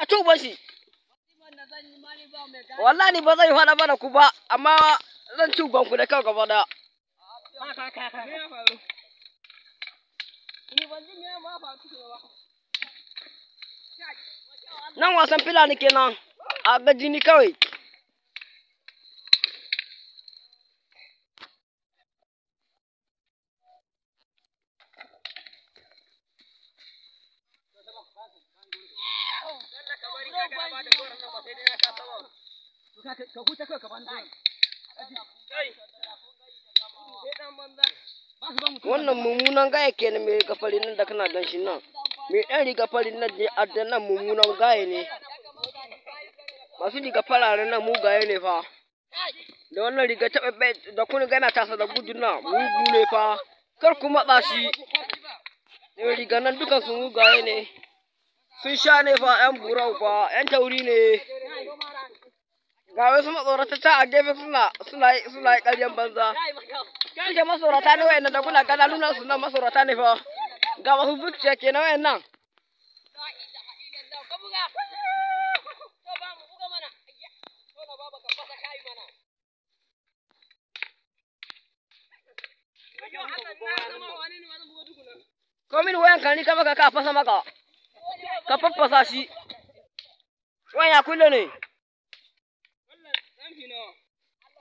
A tuban shi. Wallahi ni ba zan yi faɗa ba da ku ba, amma zan ci uban ku da kawai gaba da. Nan wasan Fulani kenan a ga jini kawai. Wannan mummunan gaya kenan mai riga fari nan da kana dan shi nan. Mai ɗan riga fari nan da nan mummunan gaya ne. Masu riga fararen nan mugaye ne fa. Da wannan riga taɓa da kun gana tasa da gudu nan mugu ne fa. Kar ku matsa shi. Da riga nan dukan su mugaye ne. Sun sha ne fa ƴan burau fa ƴan tauri ne. Ga wasu matsorata ta a gefe suna yi ƙaryan banza. Suke masorata ne wayannan da kuna gana lunan su nan masorata ne fa. Ga wasu zuciya ke na wayannan. Ko min wayan kan ni ka baka ka fasa maka. Ka faffasa shi. Waya kulle ne.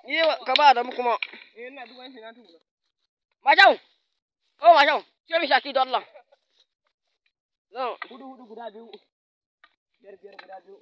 Ni ka ba da mu kuma. Majau. Oh majau. Sai mi shaki don Allah. Hudu guda biyu. Biyar guda biyu.